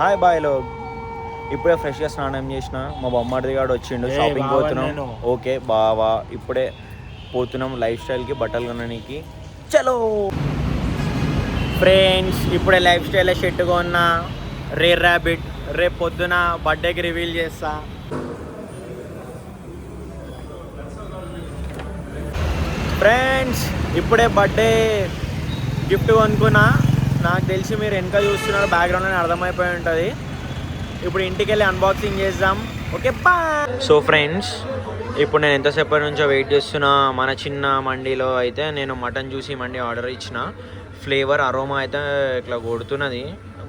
Hi బాయ్లో, ఇప్పుడే ఫ్రెష్గా స్నానం చేసిన. మా బొమ్మడిది గాడు వచ్చిండు, షాపింగ్ పోతున్నాం. ఓకే బావా, ఇప్పుడే పోతున్నాం లైఫ్ స్టైల్కి బట్టలు కొనడానికి. చలో ఫ్రెండ్స్, ఇప్పుడే లైఫ్ స్టైల్ షర్ట్ కొన్న. రేర్ ర్యాబిట్ రేపు పొద్దున బర్త్డేకి రివీల్ చేస్తా. ఫ్రెండ్స్, ఇప్పుడే బర్త్డే గిఫ్ట్ కొనుక్కున్నా. నాకు తెలిసి మీరు వెనక చూస్తున్నారు, బ్యాక్గ్రౌండ్లోనే అర్థమైపోయి ఉంటుంది. ఇప్పుడు ఇంటికి వెళ్ళి అన్బాక్సింగ్ చేద్దాం. Okay bye. సో ఫ్రెండ్స్, ఇప్పుడు నేను ఎంతసేపటి నుంచో వెయిట్ చేస్తున్నా. మన చిన్న మండీలో అయితే నేను మటన్ జ్యూసీ మండీ ఆర్డర్ ఇచ్చిన. ఫ్లేవర్ అరోమా అయితే ఇట్లా కొడుతున్నది,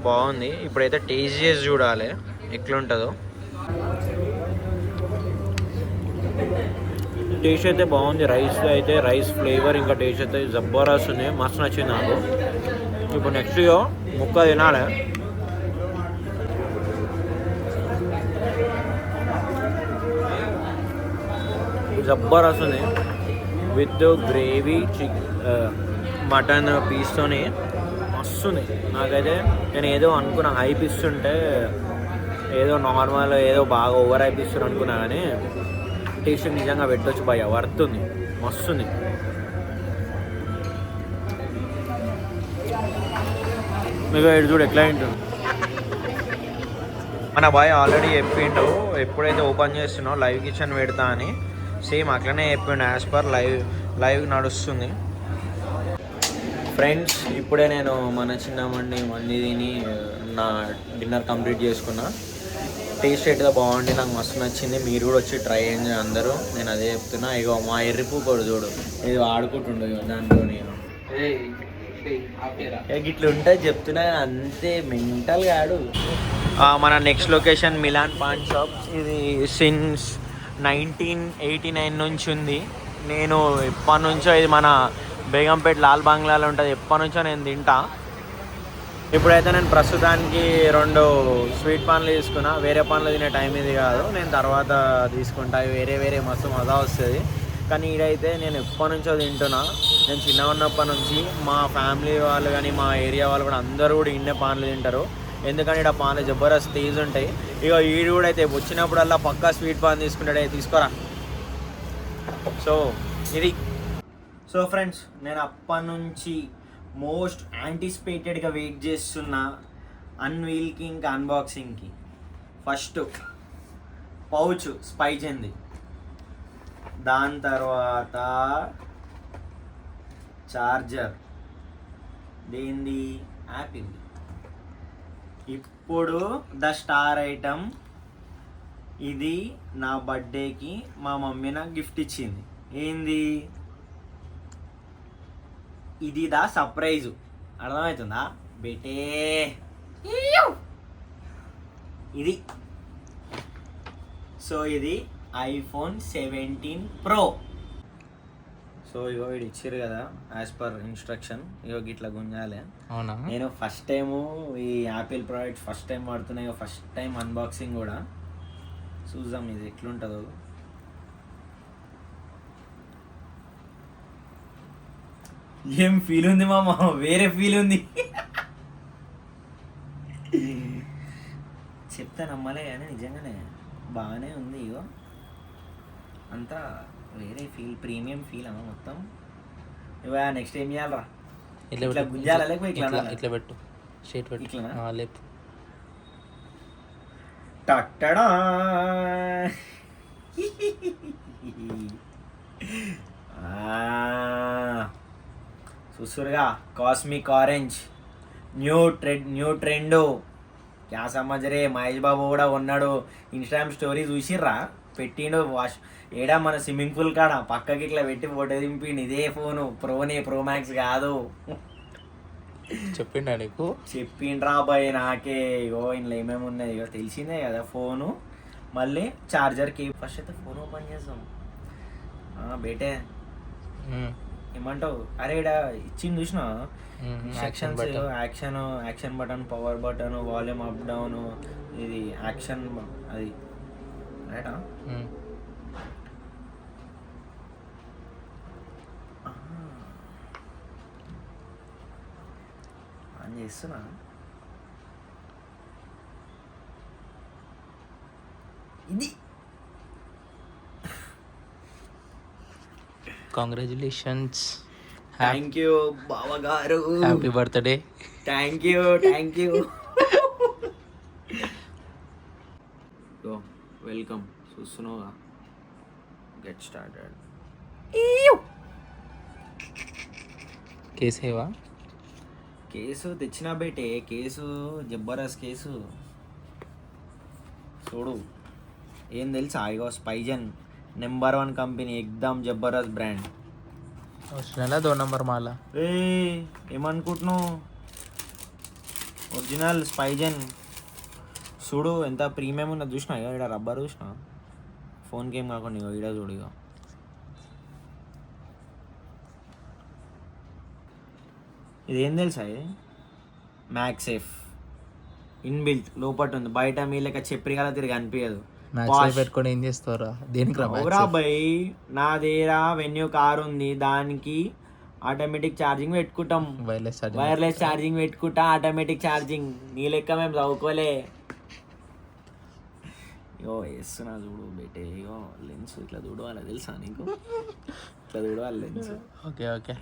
బాగుంది. ఇప్పుడైతే టేస్ట్ చేసి చూడాలి ఎట్లుంటుందో. టేస్ట్ అయితే బాగుంది. రైస్ ఫ్లేవర్ ఇంకా టేస్ట్ అయితే జబర్దస్త్ ఉంది, మస్తు నచ్చింది నాకు. ఇప్పుడు నెక్స్ట్ ముక్క తినాలి. జబర్దస్త్ ఉంది విత్ గ్రేవీ మటన్ పీస్తోని మస్తుంది. నాకైతే నేను ఏదో అనుకున్నా హైప్ ఇస్తుంటే, ఏదో నార్మల్ ఏదో బాగా ఓవర్ హైప్ ఇస్తున్నా అనుకున్నా, కానీ టేస్ట్ నిజంగా పెట్టొచ్చు భయ్య, వర్త్ ఉంది, మస్తుంది. మీకు ఎటు చూడు ఎట్లా ఉంటుంది. మన బాయ్ ఆల్రెడీ చెప్పిండు ఎప్పుడైతే ఓపెన్ చేస్తున్నావు లైవ్ కిచెన్ పెడతా అని. సేమ్ అట్లనే చెప్పిండు, యాజ్ పర్ లైవ్ నడుస్తుంది. ఫ్రెండ్స్, ఇప్పుడే నేను మన చిన్న మండి తిని నా డిన్నర్ కంప్లీట్ చేసుకున్నా. టేస్ట్ అయితే బాగుంది, నాకు మస్తు నచ్చింది. మీరు కూడా వచ్చి ట్రై చేయండి అందరూ, నేను అదే చెప్తున్నా. ఇగో మా ఎర్రిపూ కూడా చూడు, ఇది ఆడుకుంటుండు దాంట్లో. నేను ఇట్లా ఉంటుంది చెప్తున్నా, అంతే మెంటల్ కాడు. మన next location Milan paan shop. ఇది సిన్స్ 1989 నుంచి ఉంది. నేను ఎప్పటి నుంచో, ఇది మన బేగంపేట లాల్ బంగ్లాలో ఉంటుంది, ఎప్పటి నుంచో నేను తింటా. ఇప్పుడైతే నేను ప్రస్తుతానికి 2 స్వీట్ పాన్లు తీసుకున్నా. వేరే పాన్లు తినే టైం ఇది కాదు, నేను తర్వాత తీసుకుంటా. వేరే మస్తు మజా వస్తుంది. కానీ ఈడైతే నేను ఎప్పటి నుంచో తింటున్నా. నేను చిన్నగా ఉన్నప్పటి నుంచి మా ఫ్యామిలీ వాళ్ళు కానీ మా ఏరియా వాళ్ళు కూడా అందరూ కూడా ఇన్నే పాన్లు తింటారు. ఎందుకంటే ఇక్కడ పాన్లు జబర్దస్త్ తేజ్ ఉంటాయి. ఇక ఈడు కూడా అయితే వచ్చినప్పుడల్లా పక్కా స్వీట్ పాన్ తీసుకుంటాడే, తీసుకోరా. సో ఇది. సో ఫ్రెండ్స్, నేను అప్పటి నుంచి మోస్ట్ యాంటిసిపేటెడ్గా వెయిట్ చేస్తున్న అన్వీల్కి ఇంకా అన్బాక్సింగ్కి. ఫస్ట్ పౌచ్ స్పైజెంది, దాని తర్వాత చార్జర్ దేంది, యాపిల్. ఇప్పుడు ద స్టార్ ఐటమ్, ఇది నా బర్త్డేకి మా మమ్మీ నాకు గిఫ్ట్ ఇచ్చింది. ఏంది ఇది? దా సర్ప్రైజు, అర్థమవుతుందా బేటే? ఇది. సో ఇది iPhone 17 Pro. సో ఇగో వీడు ఇచ్చారు కదా, యాజ్ పర్ ఇన్స్ట్రక్షన్. ఇగో ఇట్లా గుంజాలి. అవునా? నేను ఫస్ట్ టైము ఈ యాపిల్ ప్రోడక్ట్ ఫస్ట్ టైం వాడుతున్నాయి, ఫస్ట్ టైం అన్బాక్సింగ్ కూడా. చూద్దాం ఇది ఎట్లుంటుందో. ఏం ఫీల్ ఉంది మామ, వేరే ఫీల్ ఉంది. చెప్తా నమ్మలే కానీ నిజంగానే బాగానే ఉంది. ఇగో అంతా వేరే ఫీల్, ప్రీమియం ఫీల్ అమ్మ మొత్తం. ఇవా నెక్స్ట్ ఏం చేయాలరా? ఇట్లా గుంజాలా లేకపోతే ఇట్లా పెట్టు, షేట్ పెట్టు, ఇట్లా లేపు. టట్టడా చూస్తురుగా, కాస్మిక్ ఆరెంజ్ న్యూ ట్రెండ్. క్యా సమజ్రే, మహేష్ బాబు కూడా ఉన్నాడు. ఇన్స్టాగ్రామ్ స్టోరీ చూసిర్రా, పెట్టిండు ఏడా మన స్విమ్మింగ్ పూల్ కాడ పక్కకి ఇట్లా పెట్టి ఫోటో దింపిండు. ఇదే ఫోను, ప్రో మ్యాక్స్ కాదు. చెప్పిండా నీకు? చెప్పిండ్రా బాయ్ నాకే. ఇగో ఇంట్లో ఏమేమి ఉన్నాయి ఇగో తెలిసిందే కదా. ఫోను, మళ్ళీ చార్జర్ కేబుల్. ఫస్ట్ అయితే ఫోన్ ఓపెన్ చేద్దాం. బేటే ఏమంటావు? అరే ఇక్కడ ఇచ్చింది చూసినా sections, action button, power button, volume up down, ఇది యాక్షన్ అది రైటా? అని చేస్తున్నా. ఇది కాంగ్రాచులేషన్స్. థ్యాంక్ యూ బావగారు. Happy birthday. Thank you. Welcome. చూస్తున్నావుగా, గెట్ స్టార్టెడ్. కేసేవా? కేసు తెచ్చినా బేటే, కేసు జబర్దస్త్ కేసు. చూడు ఏం తెలుసా, ఇగో స్పైజన్ నెంబర్ 1 కంపెనీ, ఎక్దమ్ జబర్దస్త్ బ్రాండ్. వచ్చిన 2 నంబర్ మాల. ఏమనుకుంటున్నావు, ఒరిజినల్ స్పైజన్. చూడు ఎంత ప్రీమియం ఉన్నది, చూసినా ఇక ఇక్కడ రబ్బర్ చూసినా, ఫోన్ గేమ్ కాకుండా ఇక ఇక్కడ చూడు. ఇక ఇదేం తెలుసా, ఇది మ్యాక్సేఫ్ ఇన్బిల్ట్ లోపల ఉంది, బయట మీ లెక్క చెప్పి కదా తిరిగి అనిపించదు. పెట్టుకొని ఏం చేస్తారా, దేనికి రా బై, నా దగ్గర వెన్యూ కార్ ఉంది, దానికి ఆటోమేటిక్ ఛార్జింగ్ పెట్టుకుంటాం, వైర్లెస్ ఛార్జింగ్ పెట్టుకుంటా, ఆటోమేటిక్ ఛార్జింగ్. నీ లెక్క మేము చదువుకోలే. ఇగో వేస్తున్నా చూడు బేటే, ఇగో లెన్స్ ఇట్లా చూడవాలి తెలుసా నీకు, ఇట్లా చూడవాలి లెన్స్. ఓకే.